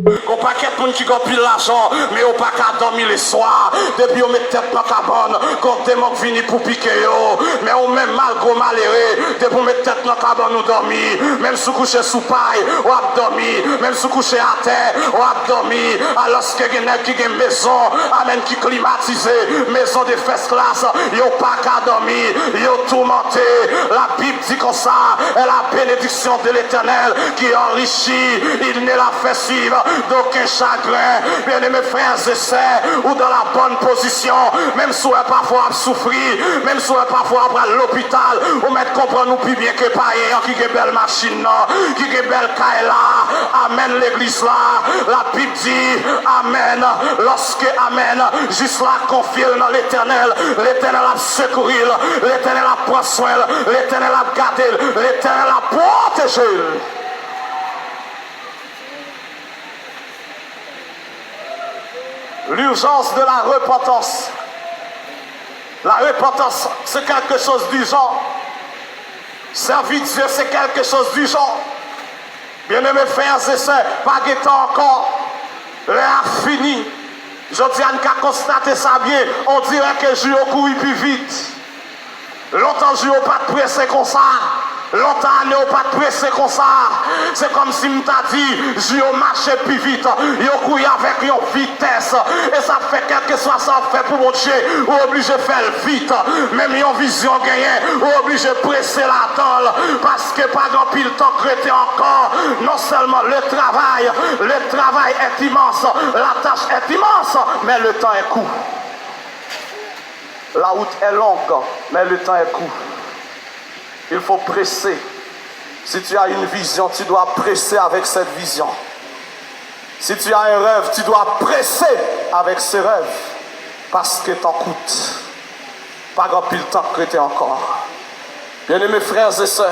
Qu'on paquet de monde qui gagne pile l'argent, mais on pas qu'à dormir les soirs. Depuis on met tête dans la cabane, quand des gens viennent pour piquer yo. Mais on met mal gros malheureux, depuis on met tête dans la cabane nous dormir. Même sous coucher sous paille, on a dormi. Même sous coucher à terre, on a dormi. Alors que quelqu'un qui a une maison, amen, qui climatisé, maison de first class, yo pas qu'à dormir, yo tourmenté. La Bible dit comme ça, et la bénédiction de l'Éternel qui enrichit, il ne la fait suivre d'aucun chagrin. Bien aimés frères et sœurs, ou dans la bonne position, même si on est parfois souffrir, même si on est parfois à l'hôpital, on met comprendre nous plus bien que pareil, qui a belle machine, qui a belle caille là, amen l'église là, la Bible dit, amen, lorsque, amen, juste là confie dans l'Éternel, l'Éternel a secouru, l'Éternel a pris soin, l'Éternel a gardé, l'Éternel a protégé. L'urgence de la repentance. La repentance, c'est quelque chose du genre. Servir Dieu, c'est quelque chose du genre. Bien-aimés frères et sœurs, pas de temps encore. L'heure fini. Je dis à nous constater ça bien. On dirait que je vais courir plus vite. Longtemps, je n'ai pas de pressé comme ça. Longtemps, je n'ai pas de pressé comme ça. C'est comme si je t'ai dit, je vais marcher plus vite. Je courir avec une vitesse. Et ça fait quelque soit ça fait pour mon Dieu. Ou obligé de faire vite. Même une vision gagnée. Ou obligé de presser la tôle. Parce que pas grand pile temps crété encore. Non seulement le travail est immense. La tâche est immense. Mais le temps est court. La route est longue, mais le temps est court. Il faut presser. Si tu as une vision, tu dois presser avec cette vision. Si tu as un rêve, tu dois presser avec ce rêve. Parce que t'en coûte. Pas grand pile temps que tu es encore. Bien-aimés frères et sœurs,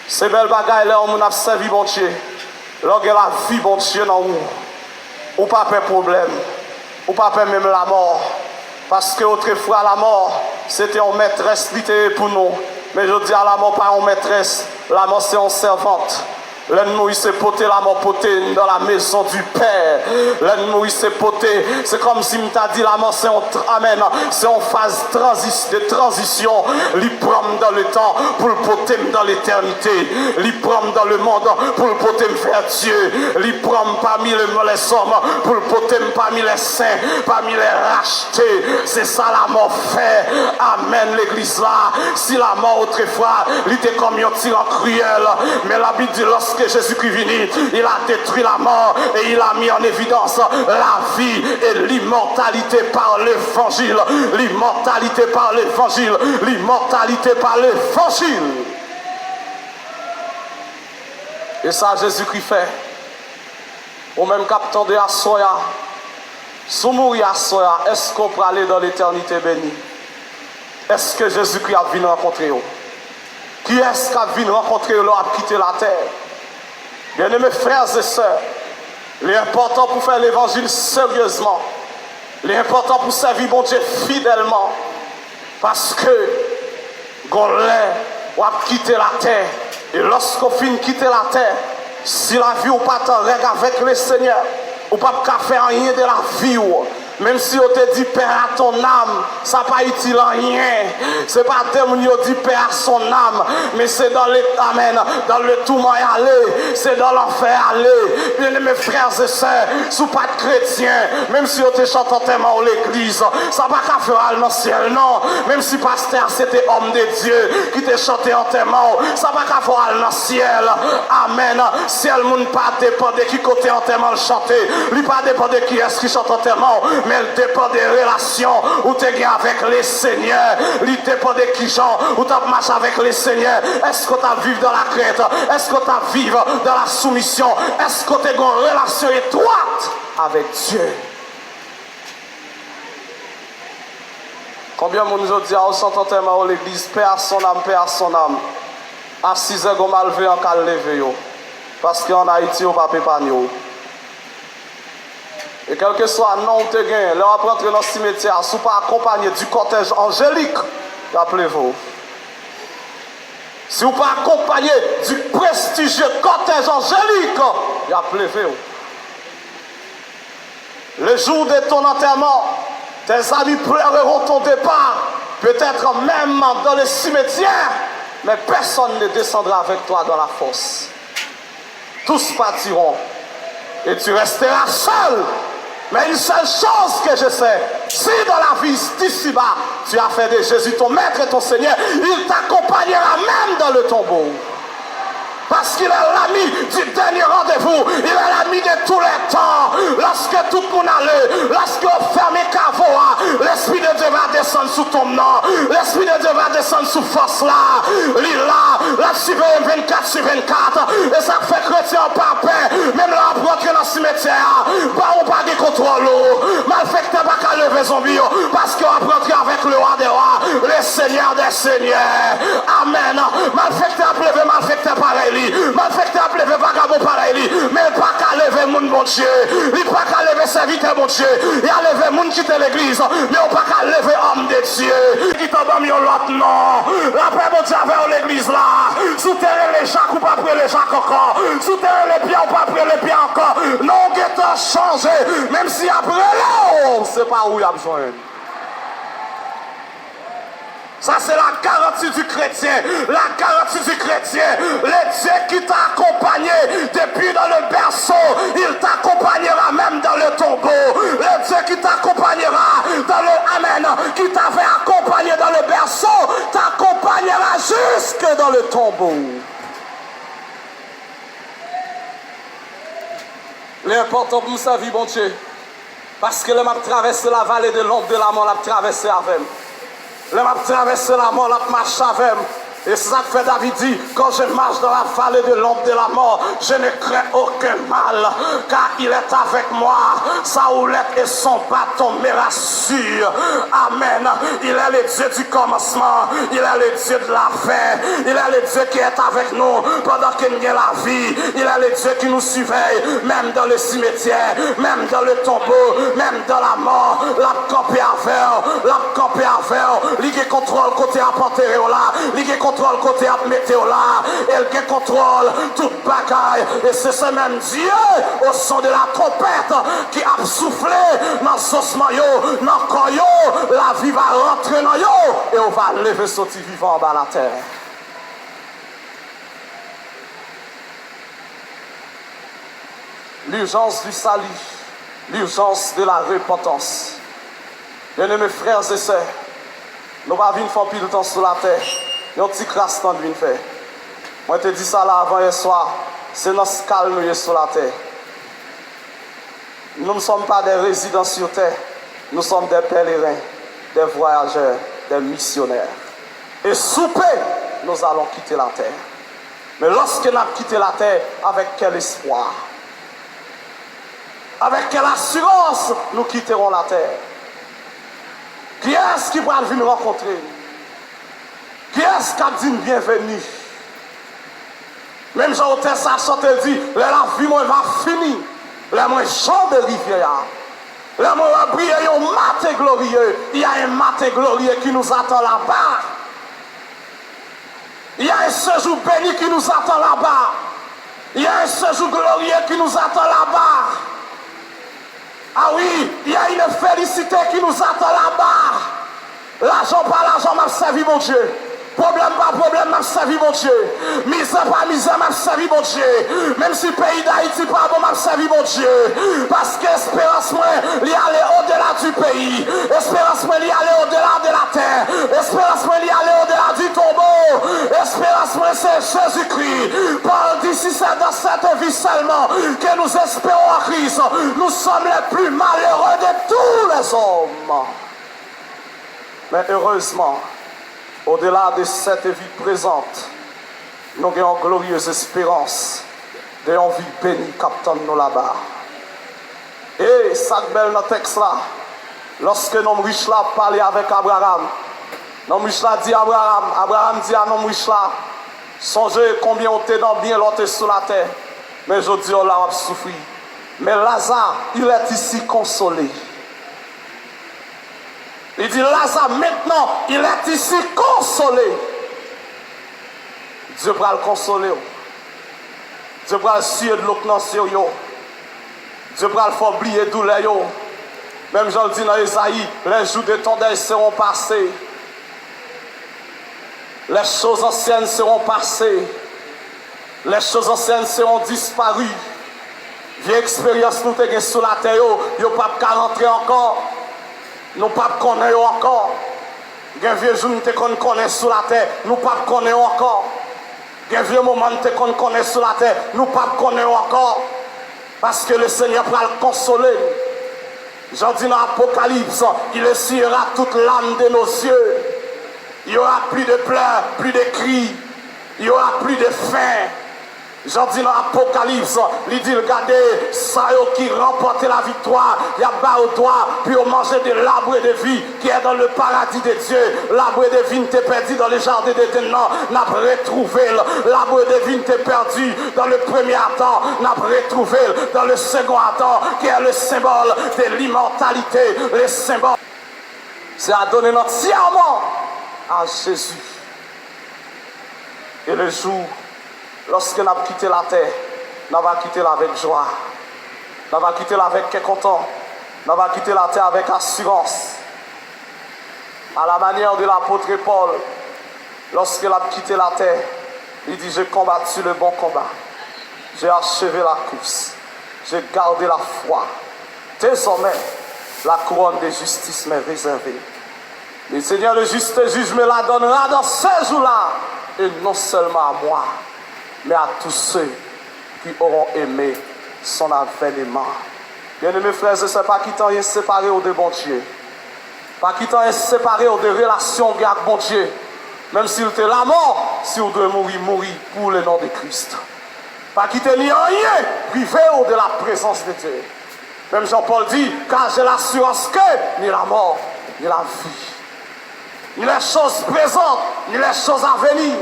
ces belles bagailles là, on a servi bon Dieu. Lorsque la vie bon Dieu dans nous, ou pas de problème, ou pas même la mort. Parce que autrefois la mort, c'était une maîtresse littéraire pour nous. Mais je dis à la mort, pas une maîtresse, la mort c'est une servante. L'ennemi s'est poté la mort poté dans la maison du Père. L'ennemi s'est poté. C'est comme si m't'a dit la mort c'est une phase de transition. L'y prend dans le temps pour le poter dans l'éternité. L'y prend dans le monde pour le poter vers Dieu. L'y prend parmi les hommes pour le poter parmi les saints, parmi les rachetés. C'est ça la mort fait. Amen l'église là. Si la mort autrefois, il était comme un tyran cruel. Mais la Bible dit lorsque Jésus-Christ est venu, il a détruit la mort et il a mis en évidence la vie et l'immortalité par l'évangile. L'immortalité par l'évangile. L'immortalité par l'évangile. Et ça, Jésus-Christ fait. Au même captant de Assoya, sous mourir Assoya, est-ce qu'on peut aller dans l'éternité bénie? Est-ce que Jésus-Christ a venu rencontrer eux? Qui est-ce qui a venu rencontrer eux à quitter la terre? Bien-aimés frères et sœurs, l'important pour faire l'évangile sérieusement, l'important pour servir mon Dieu fidèlement, parce que on a quitté la terre, et lorsqu'on finit de quitter la terre, si la vie ou pas t'en règle avec le Seigneur, ou pas faire rien de la vie ou. Même si on te dit Père à ton âme, ça n'a pas utile en rien. Ce n'est pas tellement qu'on dit Père à son âme, mais c'est dans le amen, dans le tourment aller, c'est dans l'enfer aller. Bien mes frères et sœurs, sous pas de chrétiens, même si on te chante en tellement à l'église, ça va pas faire dans le ciel, non. Même si pasteur c'était homme de Dieu qui te chantait en tellement, ça va pas faire dans le ciel. Amen. Ciel moun pas dépend de qui côté en tellement chanter, lui pas dépend de qui est-ce qui chante en tellement. Mais il dépend des relations où tu es avec les seigneurs. Il dépend de qui gens où tu marches avec les seigneurs. Est-ce que tu vivre dans la crainte? Est-ce que tu vivre dans la soumission? Est-ce que tu as une relation étroite avec Dieu? Combien de monde nous dit à s'entendre à l'église, paix à son âme, paix à son âme. À 6 heures, on m'a levé en cas de lever. Parce qu'en Haïti, on ne peut pas épargner. Et quel que soit le nom où tu gagnes, leur apprendre dans le cimetière, si vous pas accompagné du cortège angélique, appelez-vous. Si vous pas accompagné du prestigieux cortège angélique, appelez-vous. Le jour de ton enterrement, tes amis pleureront ton départ, peut-être même dans le cimetière, mais personne ne descendra avec toi dans la fosse. Tous partiront et tu resteras seul. Mais une seule chose que je sais, si dans la vie d'ici-bas, tu as fait de Jésus ton maître et ton Seigneur, il t'accompagnera même dans le tombeau. Parce qu'il est l'ami du dernier rendez-vous. Il est l'ami de tous les temps. Lorsque tout le monde allait, lorsque on fermait Cavoa, l'Esprit de Dieu va descendre sous ton nom. L'Esprit de Dieu va descendre sous force là. Là, suivre 24 sur 24. Et ça fait chrétien par paix. Même là, on rentre dans le cimetière. On pas de contrôle. Malfecteur pas qu'à lever son bio. Parce qu'on va rentrer avec le roi des rois, le Seigneur des seigneurs. Amen. Malfecteur a levé, malfecteur pareil. Malfecteur a levé vagabond pareil, mais il pas qu'à lever moun bon Dieu. Il pas qu'à lever serviteur bon Dieu. Il a levé moun qui était l'église, mais on pas qu'à lever homme de Dieu. Qui t'a mis l'autre non. La paix bon Dieu avec l'église là. Souterrain les Jacques ou pas près les Jacques encore. Souterrain les pieds ou pas près les pieds encore. Non, qui t'a changé. Même si après là, on sait pas où il a besoin. Ça c'est la garantie du chrétien, la garantie du chrétien. Le Dieu qui t'a accompagné depuis dans le berceau, il t'accompagnera même dans le tombeau. Le Dieu qui t'accompagnera dans le Amen, qui t'avait accompagné dans le berceau, t'accompagnera jusque dans le tombeau. L'important pour sa vie, bon Dieu, parce que le m'a traversé la vallée de l'ombre de la mort, l'a traversé avec. Le m'a traversé la mort, l'a marché avec. Et c'est ça que fait David dit, quand je marche dans la vallée de l'ombre de la mort, je ne crains aucun mal, car il est avec moi. Sa houlette et son bâton me rassurent. Amen. Il est le Dieu du commencement. Il est le Dieu de la fin. Il est le Dieu qui est avec nous pendant qu'il y a la vie. Il est le Dieu qui nous surveille, même dans le cimetière, même dans le tombeau, même dans la mort. La campé avec, il contrôle côté à panthère là, il contrôle côté à météo là, elle contrôle toute bagaille. Et c'est ce même Dieu au son de la trompette qui a soufflé dans ce maillot, dans le corps, la vie va rentrer dans yo et on va lever sortir vivant en bas la terre. L'urgence du salut, l'urgence de la repentance. Bien-aimés frères et sœurs, nous ne pouvons pas faire pile de temps sur la terre. Il y a un petit crasse temps de venir faire. Moi, je te dis ça là avant hier soir. C'est notre calme sur la terre. Nous ne sommes pas des résidents sur terre. Nous sommes des pèlerins, des voyageurs, des missionnaires. Et sous peu, nous allons quitter la terre. Mais lorsque nous avons quitté la terre, avec quel espoir? Avec quelle assurance nous quitterons la terre? Qui est-ce qui va venir rencontrer? Qui est-ce qui a dit bienvenue? Même Jean-Autel Sachant te dit, la vie moi va finir. La moi chant de rivière. La moi va briller un matin glorieux. Il y a un matin glorieux qui nous attend là-bas. Il y a un séjour béni qui nous attend là-bas. Il y a un séjour glorieux qui nous attend là-bas. Ah oui, il y a une félicité qui nous attend là-bas. L'argent par l'argent m'a servi mon Dieu. Problème par problème m'a servi mon Dieu. Misère par misère m'a servi mon Dieu. Même si le pays d'Haïti pas bon m'a servi mon Dieu. Parce que espérance moi, il y aller au-delà du pays. Espérance moi, il y aller au-delà de la terre. Espérance moi, il y aller au-delà du tombeau. Espérance moi, c'est Jésus-Christ. Paul dit si c'est dans cette vie seulement que nous espérons en Christ, nous sommes les plus malheureux de tous les hommes. Mais heureusement, au-delà de cette vie présente, nous avons une glorieuse espérance de une vie bénie captant nous là-bas. Et ça belle dans le texte là, lorsque l'homme riche là parlait avec Abraham, l'homme riche là dit à Abraham, Abraham dit à l'homme riche là, songez combien on était dans bien l'autre sur la terre, mais je dis on l'a souffert. Mais Lazare, il est ici consolé. Il dit Lazare maintenant, il est ici consolé. Dieu va le consoler. Dieu va le suer de l'eau sur yo. Dieu va le faire oublier douleur. Même Jean le dit dans Ésaïe, les jours de ton deuil seront passés. Les choses anciennes seront passées. Les choses anciennes seront disparues. Vieille expérience nous avons sur la terre, nous ne pouvons pas rentrer encore. Nous ne pouvons pas connaître encore. Un vieux jour nous ne connaissons sur la terre, nous ne pouvons pas connaître encore. Un vieux moment nous ne connaissons sur la terre, nous ne pouvons pas connaître encore. Parce que le Seigneur va le consoler. J'en dis dans l'Apocalypse, il essuiera toute l'âme de nos yeux. Il n'y aura plus de pleurs, plus de cris. Il n'y aura plus de faim. J'en dis dans l'Apocalypse, il dit, regardez, ça qui remporte la victoire, il y a bas au doigt, puis on mangeait de l'arbre de vie qui est dans le paradis de Dieu. L'arbre de vie t'est perdu dans le jardin d'Éden, n'a retrouvé. L'arbre de vie t'est perdu dans le premier Adam, n'a retrouvé dans le second Adam, qui est le symbole de l'immortalité, le symbole. C'est à donner entièrement à Jésus. Et le jour, lorsque nous avons quitté la terre, nous avons quitté la avec joie. Nous avons quitté la avec content. Nous avons quitté la terre avec assurance. À la manière de l'apôtre Paul, lorsqu'il a quitté la terre, il dit, j'ai combattu le bon combat. J'ai achevé la course. J'ai gardé la foi. Désormais, la couronne de justice m'est réservée. Le Seigneur le juste juge me la donnera dans ce jour-là. Et non seulement à moi, mais à tous ceux qui auront aimé son avènement. Bien-aimés frères et sœurs, pas quittant et séparé de bon Dieu. Pas quittant et séparé de relations avec bon Dieu. Même s'il était la mort, si vous devez mourir, mourir pour le nom de Christ. Pas quitter ni rien, privé de la présence de Dieu. Même Jean-Paul dit, car j'ai l'assurance que ni la mort, ni la vie, ni les choses présentes, ni les choses à venir,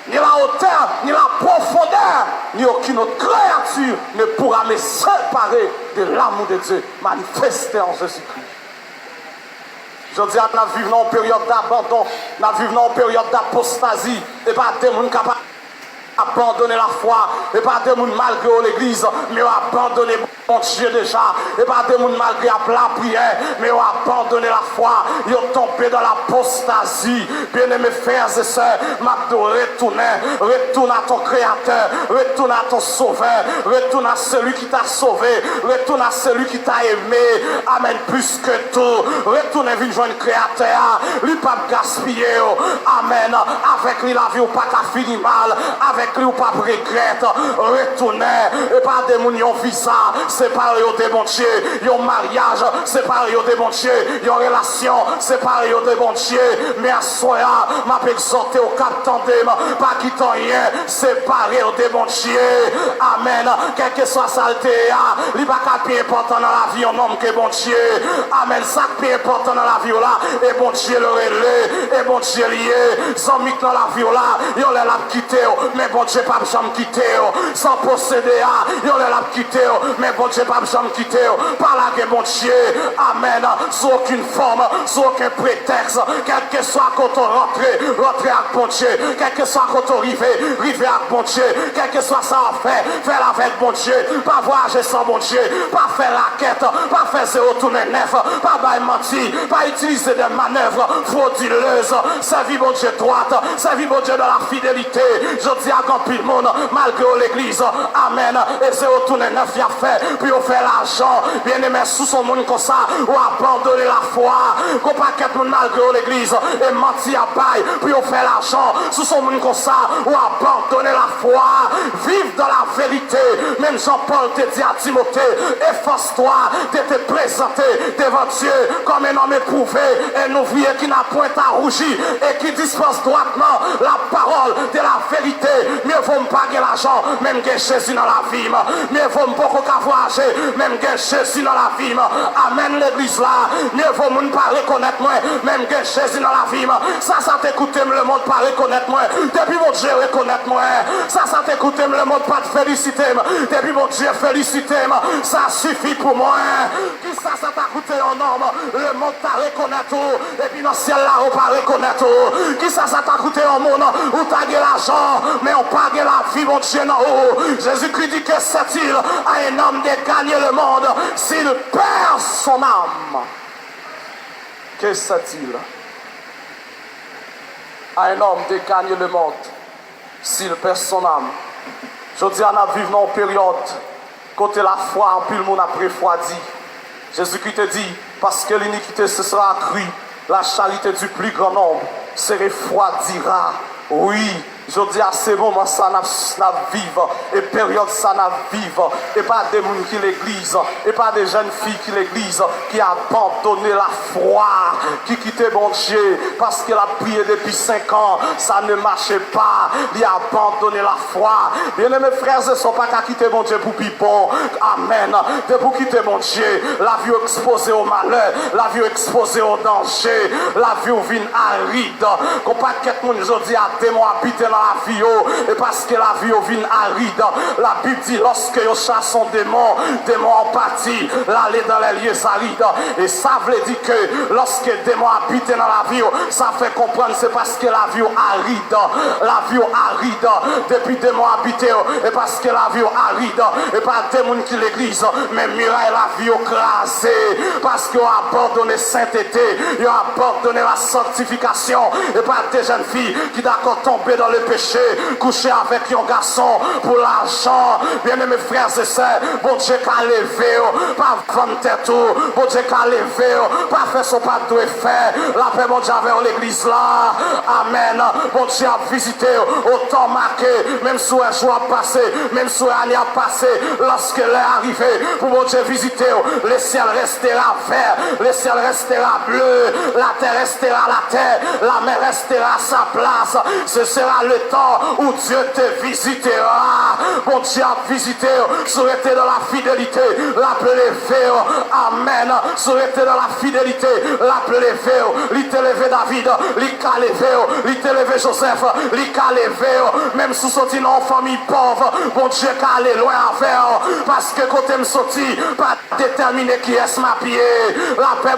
ni la hauteur, ni la profondeur, ni aucune autre créature ne pourra me séparer de l'amour de Dieu manifesté en Jésus-Christ. Je dis à nous vivons en période d'abandon, nous vivons en période d'apostasie, et pas de monde capable abandonner la foi, et pas de monde malgré l'église, mais abandonner mon Dieu déjà, et pas de monde malgré la prière, mais abandonner la foi, ils ont tombé dans l'apostasie. Bien-aimés frères et sœurs, m'abdo retourne à ton créateur, retourne à ton sauveur, retourne à celui qui t'a sauvé, retourne à celui qui t'a aimé, amen, plus que tout, retourne à vivre un créateur, lui pas gaspiller, amen, avec lui la vie ou pas qu'à finir mal, avec lui ou pas regrette, retourner, et pas des mounions visa, séparé de bon Dieu, yon mariage, séparé de bon Dieu, yon relation, séparé de bon Dieu, mais à soya, m'a exhorté au cap tandem, pas quittant rien, séparé de bon Dieu, amen, quel que soit saleté, il pas qu'à plus important dans la vie, un homme que bon Dieu, amen, ça qui est important dans la vie là, et bon Dieu le relais, et bon Dieu lié, sans mis dans la vie là, yon l'a quitté, mais bon Dieu pas jamais quitté, sans posséder, yon l'a quitté, mais bon Dieu pas jamais quitté, par la bon Dieu, amen, sous aucune forme, sous aucun prétexte, quel que soit quand on rentre avec bon Dieu, quel que soit quand on arrive avec bon Dieu, quel que soit ça à faire avec bon Dieu, pas voyager sans bon Dieu, pas faire la quête, pas faire zéro tourner neuf, pas bailler mentir, pas utiliser des manœuvres frauduleuses, servir bon Dieu droite, servir bon Dieu dans la fidélité, je dis à grand pile monde, malgré l'église, amen, et zéro tourner neuf, il a fait, puis on fait l'argent, bien aimé sous son monde comme ça, ou abandonner la foi, qu'on paquet monde malgré l'église, et mentir à paille, puis on fait l'argent, sous son monde comme ça, ou abandonner la foi, vivre dans la vérité, même Jean-Paul te dit à Timothée, efforce-toi de te présenter devant Dieu comme un homme éprouvé, un ouvrier qui n'a point à rougir, et qui dispense droitement la parole de la vérité, mieux vaut me payer l'argent, même que Jésus dans la vie, mieux vaut me beaucoup qu'à voyager, même que Jésus dans la vie, amen l'église là, mieux vaut me pas reconnaître moi, même que Jésus dans la vie, ça t'écoute, le monde pas reconnaître moi, depuis mon Dieu reconnaître moi, ça t'écoute, le monde pas te féliciter, depuis mon Dieu féliciter, ça suffit pour moi, qui ça t'a coûté en homme, le monde t'a reconnaître, et puis dans le ciel là on pas reconnaître, qui ça t'a coûté en monde, où t'as gagné l'argent, mais on pas gagné gagner la vie, mon Dieu, en haut. Jésus-Christ dit que c'est-il à un homme de gagner le monde s'il perd son âme? Que c'est-il à un homme de gagner le monde s'il perd son âme? Je dis à nous vivons une période côté la foi en plus le monde a refroidi. Jésus-Christ te dit parce que l'iniquité se sera accrue, la charité du plus grand nombre se refroidira. Oui, je dis à ces moments ça n'a vivre et période ça n'a vivre et pas des gens qui l'église et pas des jeunes filles qui l'église qui a abandonné la foi, qui quittait mon Dieu parce qu'elle a prié depuis 5 ans, ça ne marchait pas, il a abandonné la foi. Bien aimés frères et sœurs, pas qu'à quitter mon Dieu pour bon. Amen. De pour quitter mon Dieu, la vie exposée au malheur, la vie exposée au danger, la vie vient aride. Qu'on pas quelqu'un aujourd'hui a démon habiter dans la vie et parce que la vie vient aride. La Bible dit lorsque yo chasse un démon, démon en partie, l'aller dans les lieux arides. Et ça veut dire que lorsque démon habite dans la vie, ça fait comprendre c'est parce que la vie aride. La vie aride depuis démon habite et parce que la vie aride et pas démon qui l'église mais muraille la vie écrasée parce qu'ils ont abandonné sainteté, ils ont abandonné la sanctification et pas des jeunes filles qui d'accord tomber dans le péché, coucher avec un garçon pour l'argent. Bien aimés frères et sœurs, bon Dieu qu'a levé, pas vendre tout, bon Dieu qu'a levé, pas faire son pas de faire. La paix bon Dieu avec l'église là. Amen. Bon Dieu a visité autant marqué, même si un jour a passé, même si un année a passé, lorsque l'est arrivé, pour mon Dieu visiter, le ciel restera vert, le ciel restera bleu, la terre restera la terre, la mer restera à sa place. Ce sera le temps où Dieu te visitera. Bon Dieu a visité, souhaité dans la fidélité, l'appelé Féo. Amen. Souhaité dans la fidélité, l'appelé Féo. Il t'a levé David, il t'a levé, il t'a levé Joseph, il t'a levé, même sous sorti dans une famille pauvre. Bon Dieu qu'a allé loin avec, parce que côté me sorti, pas déterminé qui est ma pied. La paix